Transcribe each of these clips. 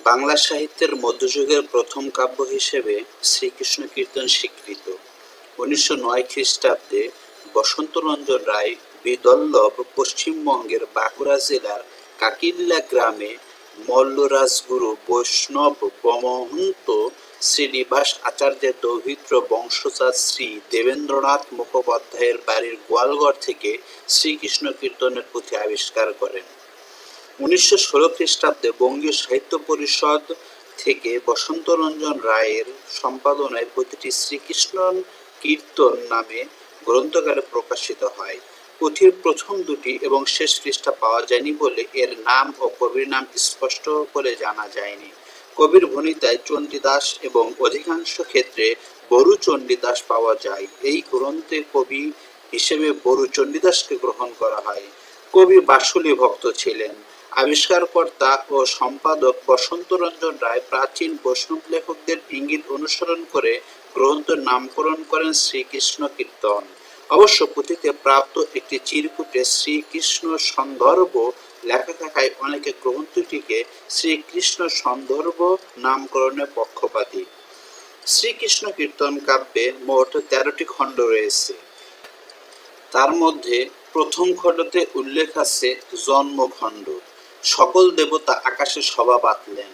বাংলা সাহিত্যের মধ্যযুগের প্রথম কাব্য হিসেবে শ্রীকৃষ্ণ কীর্তন স্বীকৃত। ১৯০৯ খ্রিস্টাব্দে বসন্তরঞ্জন রায় বিদল্লভ পশ্চিমবঙ্গের বাঁকুড়া জেলার কাকিল্যা গ্রামে মল্লরাজগুরু বৈষ্ণব বমহন্ত শ্রীনিবাস আচার্যের দৌহিত্র বংশজাত শ্রী দেবেন্দ্রনাথ মুখোপাধ্যায়ের বাড়ির গোয়ালঘর থেকে শ্রীকৃষ্ণ কীর্তনের পুঁথি আবিষ্কার করেন। ১৯১৬ খ্রিস্টাব্দে বঙ্গীয় সাহিত্য পরিষদ থেকে বসন্তরঞ্জন রায়ের সম্পাদনায় পুঁথিটি শ্রীকৃষ্ণ কীর্তন নামে গ্রন্থাকারে প্রকাশিত হয়। পুঁথির প্রথম দুটি এবং শেষ পৃষ্ঠা পাওয়া যায়নি বলে এর নাম ও কবির নাম স্পষ্ট করে জানা যায়নি। কবির ভণিতায় চণ্ডীদাস এবং অধিকাংশ ক্ষেত্রে বরু চণ্ডীদাস পাওয়া যায়। এই গ্রন্থে কবি হিসেবে বরু চণ্ডীদাসকে গ্রহণ করা হয়। কবি বাসুলী ভক্ত ছিলেন। আবিষ্কারকর্তা ও সম্পাদক বসন্তরঞ্জন রায় প্রাচীন বৈষ্ণব লেখকদের ইঙ্গিত অনুসরণ করে গ্রন্থের নামকরণ করেন শ্রীকৃষ্ণ কীর্তন। অবশ্য পুঁথিতে প্রাপ্ত একটি চিরকুটে শ্রীকৃষ্ণ সন্দর্ভ লেখা থাকায় অনেকে গ্রন্থটিকে শ্রীকৃষ্ণ সন্দর্ভ নামকরণের পক্ষপাতী। শ্রীকৃষ্ণ কীর্তন কাব্যে মোট ১৩টি খণ্ড রয়েছে। তার মধ্যে প্রথম খণ্ডতে উল্লেখ আছে জন্মখণ্ড। সকল দেবতা আকাশে সভা বাঁধলেন।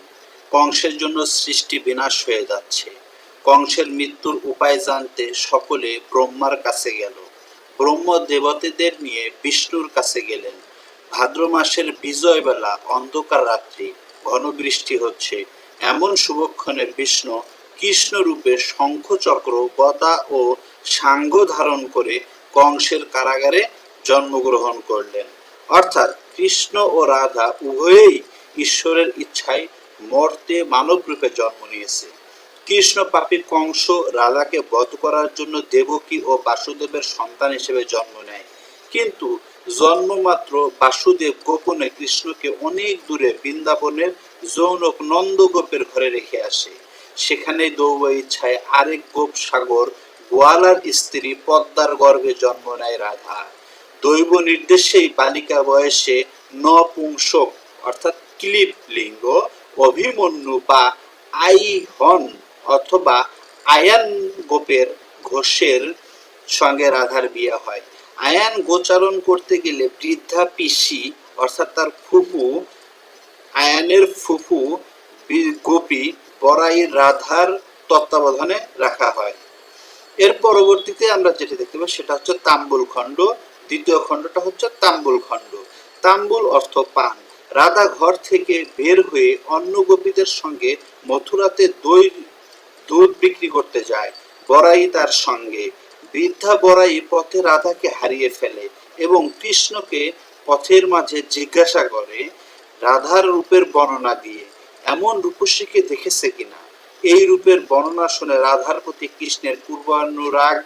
কংসের জন্য সৃষ্টি বিনাশ হয়ে যাচ্ছে। কংসের মৃত্যুর উপায় জানতে সকলে ব্রহ্মার কাছে গেল। ব্রহ্ম দেবতাদের নিয়ে বিষ্ণুর কাছে গেলেন। ভাদ্র মাসের বিজয় বেলা, অন্ধকার রাত্রি, ঘন বৃষ্টি হচ্ছে। এমন শুভক্ষণে বিষ্ণু কৃষ্ণ রূপে শঙ্খ চক্র গদা ও সাঙ্গ ধারণ করে কংসের কারাগারে জন্মগ্রহণ করলেন। অর্থাৎ কৃষ্ণ ও রাধা উভয়েই ঈশ্বরের ইচ্ছায় মর্তে মানব রূপে জন্ম নিয়েছে। কৃষ্ণ পাপী কংস রাধাকে বধ করার জন্য দেবকী ও বাসুদেবের সন্তান হিসেবে জন্ম নেয়। কিন্তু জন্মমাত্র বাসুদেব গোপনে কৃষ্ণকে অনেক দূরে বৃন্দাবনের যৌনক নন্দগোপের ঘরে রেখে আসে। সেখানে দৈব ইচ্ছায় আরেক গোপ সাগর গোয়ালার স্ত্রী পদ্মার গর্ভে জন্ম নেয় রাধা। দৈব নির্দেশেই বালিকা বয়সে নপুংসক অর্থাৎ ক্লীব লিঙ্গ অভিমন্যু বা আইহন অথবা আয়ান গোপের ঘোষের সঙ্গে রাধার বিয়ে হয়। আয়ান গোচারণ করতে গেলে বৃদ্ধা পিসি অর্থাৎ তার ফুফু, আয়ানের ফুফু গোপী বরাই রাধার তত্ত্বাবধানে রাখা হয়। এর পরবর্তীতে আমরা যেটা দেখতে পাই সেটা হচ্ছে তাম্বুল খণ্ড। দ্বিতীয় খণ্ডটা হচ্ছে তাম্বুল খণ্ড। তাম্বুল অর্থ পান। রাধা ঘর থেকে বের হয়ে অন্য গোপীদের সঙ্গে মথুরাতে দুধ বিক্রি করতে যায়। বরাই তার সঙ্গে। বৃদ্ধা বরাই পথে রাধাকে হারিয়ে ফেলে এবং কৃষ্ণকে পথের মাঝে জিজ্ঞাসা করে রাধার রূপের বর্ণনা দিয়ে, এমন রূপসীকে দেখেছে কিনা। এই রূপের বর্ণনা শুনে রাধার প্রতি কৃষ্ণের পূর্বানুরাগ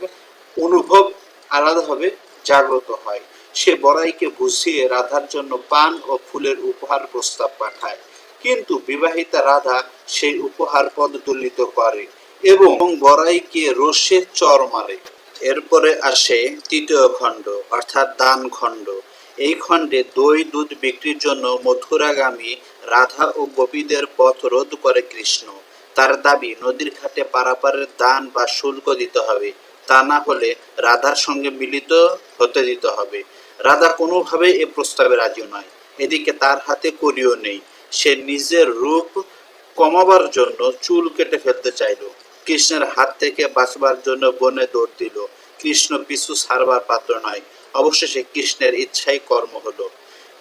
অনুভব আলাদাভাবে জাগ্রত হয়। সে বরাইকে বুঝিয়ে রাধার জন্য পান ও ফুলের উপহার প্রস্তাব পাঠায়। কিন্তু বিবাহিতা রাধা সেই উপহার পদদলিত করে এবং বরাইকে রোষে চর মারে। এরপরে আসে তৃতীয় খণ্ড অর্থাৎ দান খণ্ড। এই খণ্ডে দই দুধ বিক্রির জন্য মথুরাগামী রাধা ও গোপীদের পথ রোধ করে কৃষ্ণ। তার দাবি নদীর ঘাটে পারাপারের দান বা শুল্ক দিতে হবে, তা না হলে রাধার সঙ্গে মিলিত হতে দিতে হবে। রাধা কোনোভাবে এ প্রস্তাবে রাজি নয়। এদিকে তার হাতে কড়িও নেই। সে নিজের রূপ কমাবার জন্য চুল কেটে ফেলতে চাইল। কৃষ্ণের হাত থেকে বাঁচবার জন্য বনে দৌড় দিল। কৃষ্ণ পিছু ছাড়বার পাত্র নয়। অবশেষে কৃষ্ণের ইচ্ছাই কর্ম হলো।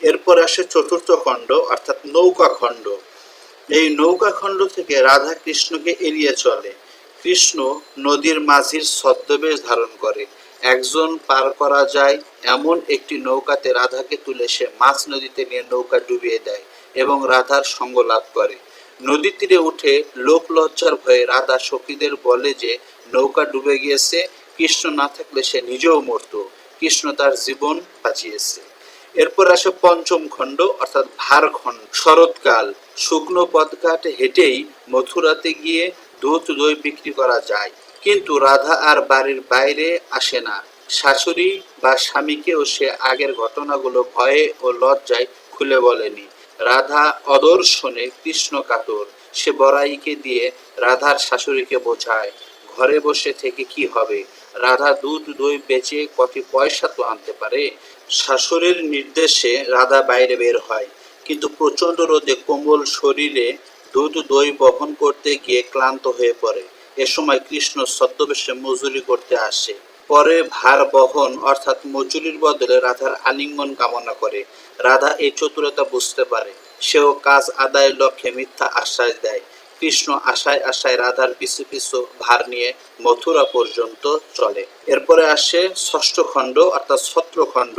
এরপর আসে চতুর্থ খণ্ড অর্থাৎ নৌকা খণ্ড। এই নৌকা খণ্ড থেকে রাধা কৃষ্ণকে এড়িয়ে চলে। কৃষ্ণ নদীর মাঝির ছদ্মবেশ ধারণ করে। একজন পার করা যায় এমন একটি নৌকাতে রাধাকে তুলে সে মাঝ নদীতে নিয়ে নৌকা ডুবিয়ে দেয় এবং রাধার সঙ্গ লাভ করে। নদী তীরে উঠে লোক লজ্জার ভয়ে রাধা সখীদের বলে যে নৌকা ডুবে গিয়েছে, কৃষ্ণ না থাকলে সে নিজেও মরত। কৃষ্ণ তার জীবন বাঁচিয়েছে। এরপর আসে পঞ্চম খণ্ড অর্থাৎ ভার খণ্ড। শরৎকাল, শুকনো পথঘাট হেঁটেই মথুরাতে গিয়ে দুধ দই বিক্রি করা যায়। কিন্তু রাধা আর বাড়ির বাইরে আসে না। শাশুড়ি বা স্বামীকেও সে আগের ঘটনাগুলো ভয়ে ও লজ্জায় খুলে বলেনি। রাধা অদর্শনে কৃষ্ণ কাতর। সে বড়াইকে দিয়ে রাধার শাশুড়িকে বোঝায় ঘরে বসে থেকে কি হবে, রাধা দুধ দই বেচে কত পয়সা তো আনতে পারে। শাশুড়ির নির্দেশে রাধা বাইরে বের হয়, কিন্তু প্রচণ্ড রোদে কোমল শরীরে দুধ দই বহন করতে গিয়ে ক্লান্ত হয়ে পড়ে। এ সময় কৃষ্ণ ছদ্মবেশে মজুরি করতে আসে। পরে ভার বহন অর্থাৎ মজুরির বদলে রাধার আলিঙ্গন কামনা করে। রাধা এই চতুরতা বুঝতে পারে, সেও কাজ আদায়ের লক্ষ্যে মিথ্যা আশ্বাস দেয়। কৃষ্ণ আশায় আশায় রাধার পিছু পিছু ভার নিয়ে মথুরা পর্যন্ত চলে। এরপরে আসে ষষ্ঠ খণ্ড অর্থাৎ ছত্রখণ্ড।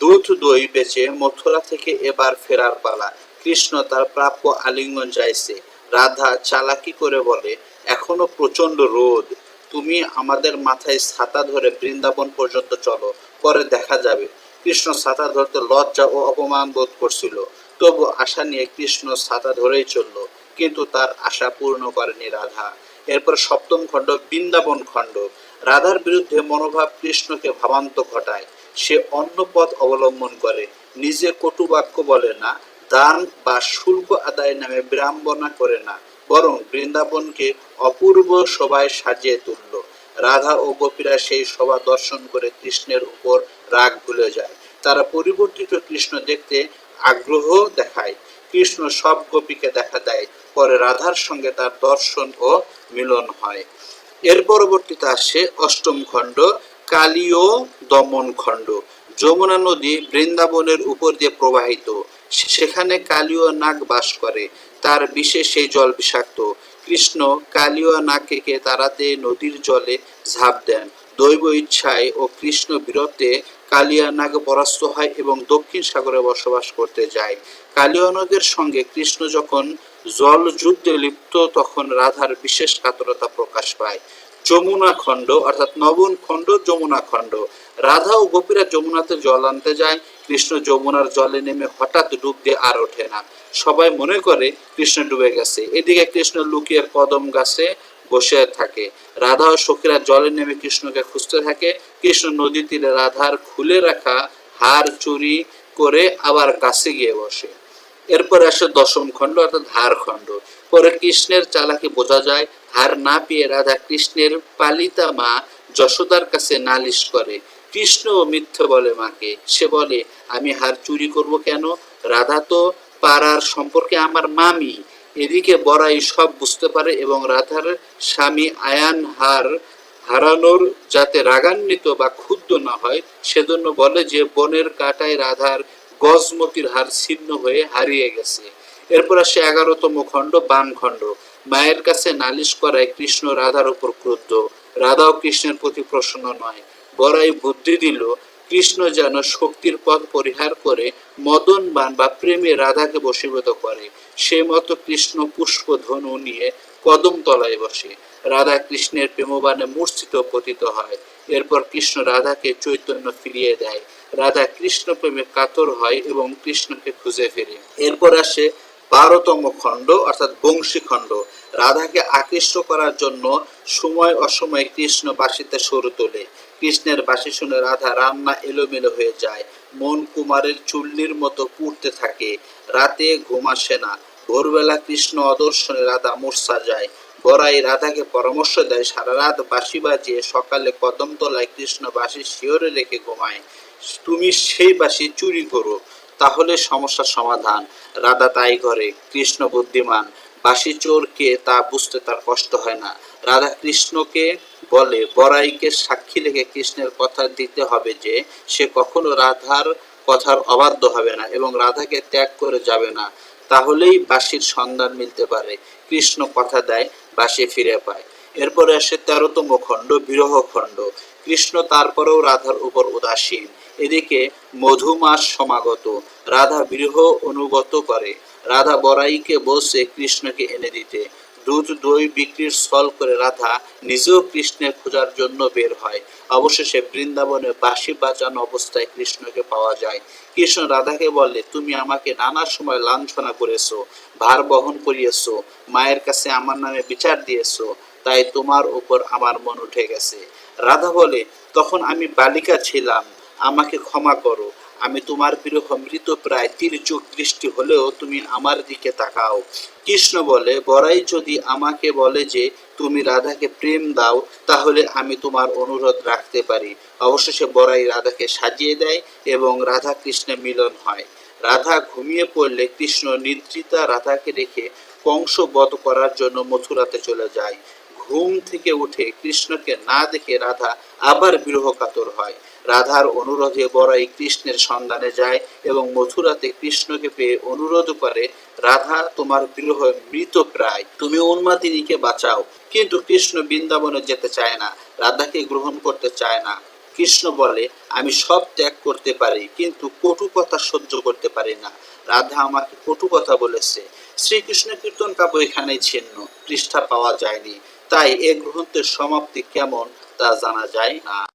দুধ দই বেচে মথুরা থেকে এবার ফেরার পালা। কৃষ্ণ তার প্রাপ্য আলিঙ্গন চাইছে। রাধা চালাকি করে বলে, এখনো প্রচণ্ড রোদ, তুমি আমাদের মাথায় ছাতা ধরে বৃন্দাবন পর্যন্ত চলো, পরে দেখা যাবে। কৃষ্ণ ছাতা ধরতে লজ্জা ও অপমান বোধ করছিল, তবু আশা নিয়ে কৃষ্ণ ছাতা ধরেই চলল, কিন্তু তার আশা পূর্ণ করেনি রাধা। এরপর সপ্তম খণ্ড বৃন্দাবন খণ্ড। রাধার বিরুদ্ধে মনোভাব কৃষ্ণকে ভাবান্ত ঘটায়। সে অন্য পথ অবলম্বন করে, নিজে কটু বাক্য বলে না, দান বা শুল্ক আদায়ের নামে বিড়ম্বনা করে না, বরং বৃন্দাবনকে অপূর্ব শোভায় সাজিয়ে তুলল। রাধা ও গোপীরা সেই শোভা দর্শন করে কৃষ্ণের উপর রাগ ভুলে যায়। তারা পরিবর্তিত কৃষ্ণ দেখতে আগ্রহ দেখায়। কৃষ্ণ সব গোপীকে দেখা দেয়। পরে রাধার সঙ্গে তার দর্শন ও মিলন হয়। এর পরবর্তীতে আসে অষ্টম খণ্ড কালীয় দমন খণ্ড। যমুনা নদী বৃন্দাবনের উপর দিয়ে প্রবাহিত। সেখানে কালীয় নাগ বাস করে, তার বিষে সেই জল বিষাক্ত। কৃষ্ণ কালীয় নাগকে তাড়াতে নদীর জলে ঝাঁপ দেন। দৈব ইচ্ছায় ও কৃষ্ণ বিরতে কালিয়া নাগ পরাস্ত হয় এবং দক্ষিণ সাগরে বসবাস করতে যায়। কালীয় নাগের সঙ্গে কৃষ্ণ যখন জল যুদ্ধে লিপ্ত, তখন রাধার বিশেষ কাতরতা প্রকাশ পায়। যমুনা খণ্ড অর্থাৎ নবম খণ্ড যমুনা খণ্ড। রাধা ও গোপীরা যমুনাতে জল আনতে যায়। কৃষ্ণ যমুনার জলে নেমে হঠাৎ ডুব দিয়ে আর ওঠে না। সবাই মনে করে কৃষ্ণ ডুবে গেছে। এদিকে কৃষ্ণ লুকিয়ে কদম গাছে বসে থাকে। রাধা ও সখীরা জলে নেমে কৃষ্ণকে খুঁজতে থাকে। কৃষ্ণ নদী তীরে রাধার খুলে রাখা হার চুরি করে আবার গাছে গিয়ে বসে। এরপর আসে দশম খণ্ড অর্থাৎ হার খণ্ড। পরে কৃষ্ণের চালাকি বোঝা যায়। হার না পেয়ে রাধা কৃষ্ণের পালিতা মা যশোদার কাছে নালিশ করে। কৃষ্ণ মিথ্যে বলে মাকে। সে বলে, আমি হার চুরি করব কেন? রাধা তো পাড়ার সম্পর্কে আমার মামি। এদিকে বড়াই সব বুঝতে পারে এবং রাধার স্বামী আয়ান হার হারানোর যাতে রাগান্বিত বা ক্ষুব্ধ না হয়, সেজন্য বলে যে বনের কাঁটায় রাধার গজমতির হার ছিন্ন হয়ে হারিয়ে গেছে। এরপর আসে 11তম খণ্ড বান খণ্ড। মায়ের কাছে নালিশ করায় কৃষ্ণ রাধার উপর ক্রুদ্ধ। রাধাও কৃষ্ণের প্রতি প্রসন্ন নয়। বড়াই বুদ্ধি দিল, কৃষ্ণ যেন শক্তির পথ পরিহার করে মদন বান বা প্রেমে রাধাকে বশীভূত করে। সে মতো কৃষ্ণ পুষ্প ধনু নিয়ে কদম তলায় বসে। রাধা কৃষ্ণের প্রেমবানে মূর্ছিত পতিত হয়। এরপর কৃষ্ণ রাধাকে চৈতন্য ফিরিয়ে দেয়। রাধা কৃষ্ণ প্রেমে কাতর হয় এবং কৃষ্ণকে খুঁজে ফেরে। এরপর আসে 12তম খণ্ড অর্থাৎ বংশী খণ্ড। রাধাকে আকৃষ্ট করার জন্য সময় অসময়ে কৃষ্ণ বাঁশিতে সুর তোলে। কৃষ্ণের বাঁশি শুনে রাধা রান্না এলোমেলো হয়ে যায়। মন কুমারের চুল্লির মতো পুড়তে থাকে। রাতে ঘুম আসে না। ভোরবেলা কৃষ্ণ অদর্শনে রাধা মূর্ছা যায়। বড়াই রাধাকে পরামর্শ দেয়, সারা রাত বাঁশি বাজিয়ে সকালে কদমতলায় কৃষ্ণ বাঁশি শিওরে রেখে ঘুমায়। তুমি সেই বাঁশি চুরি করো, তাহলে সমস্যার সমাধান। রাধা তাই করে। কৃষ্ণ বুদ্ধিমান, বাঁশি চোরকে তা বুঝতে তার কষ্ট হয় না। রাধা কৃষ্ণকে বলে, বড়াইকে সাক্ষী রেখে কৃষ্ণের কথা দিতে হবে যে সে কখনো রাধার কথার অবাধ্য হবে না এবং রাধাকে ত্যাগ করে যাবে না। তাহলেই বাঁশির সন্ধান মিলতে পারে। কৃষ্ণ কথা দেয়, বাঁশি ফিরে পায়। এরপরে আসে 13তম খণ্ড বিরহ খণ্ড। কৃষ্ণ তারপরেও রাধার উপর উদাসীন। এদিকে মধুমাস সমাগত। রাধা বিরহ অনুগত করে। রাধা বড়াইকে বলছে কৃষ্ণকে এনে দিতে। দুধ দই বিক্রির ছল করে রাধা নিজেও কৃষ্ণের খোঁজার জন্য বের হয়। অবশেষে বৃন্দাবনে বাঁশি বাজানো অবস্থায় কৃষ্ণকে পাওয়া যায়। কৃষ্ণ রাধাকে বলে, তুমি আমাকে নানা সময় লাঞ্ছনা করেছো, ভার বহন করিয়েছো, মায়ের কাছে আমার নামে বিচার দিয়েছো, তাই তোমার উপর আমার মন উঠে গেছে। রাধা বলে, তখন আমি বালিকা ছিলাম, আমাকে ক্ষমা করো। আমি তোমার বিরহ মৃত প্রায় তির্যক দৃষ্টি হলেও তুমি আমার দিকে তাকাও। কৃষ্ণ বলে, বড়াই যদি আমাকে বলে যে তুমি রাধাকে প্রেম দাও, তাহলে আমি তোমার অনুরোধ রাখতে পারি। অবশেষে বড়াই রাধাকে সাজিয়ে দেয় এবং রাধা কৃষ্ণের মিলন হয়। রাধা ঘুমিয়ে পড়লে কৃষ্ণ নিদ্রিতা রাধাকে রেখে কংস বধ করার জন্য মথুরাতে চলে যায়। ঘুম থেকে উঠে কৃষ্ণকে না দেখে রাধা আবার বিরহ কাতর হয়। রাধার অনুরোধে বড়াই কৃষ্ণের সন্ধানে যায় এবং মথুরাতে কৃষ্ণকে পেয়ে অনুরোধ করে, রাধা তোমার বিরহ মৃত প্রায়, তুমি উন্মাদিনীকে বাঁচাও। কিন্তু কৃষ্ণ বৃন্দাবনে যেতে চায় না, রাধাকে গ্রহণ করতে চায় না। কৃষ্ণ বলে, আমি সব ত্যাগ করতে পারি, কিন্তু কটু কথা সহ্য করতে পারি না। রাধা আমাকে কটু কথা বলেছে। শ্রীকৃষ্ণ কীর্তন কাব্য এখানেই ছিন্ন, পৃষ্ঠা পাওয়া যায়নি। তাই এ গ্রন্থের সমাপ্তি কেমন তা জানা যায় না।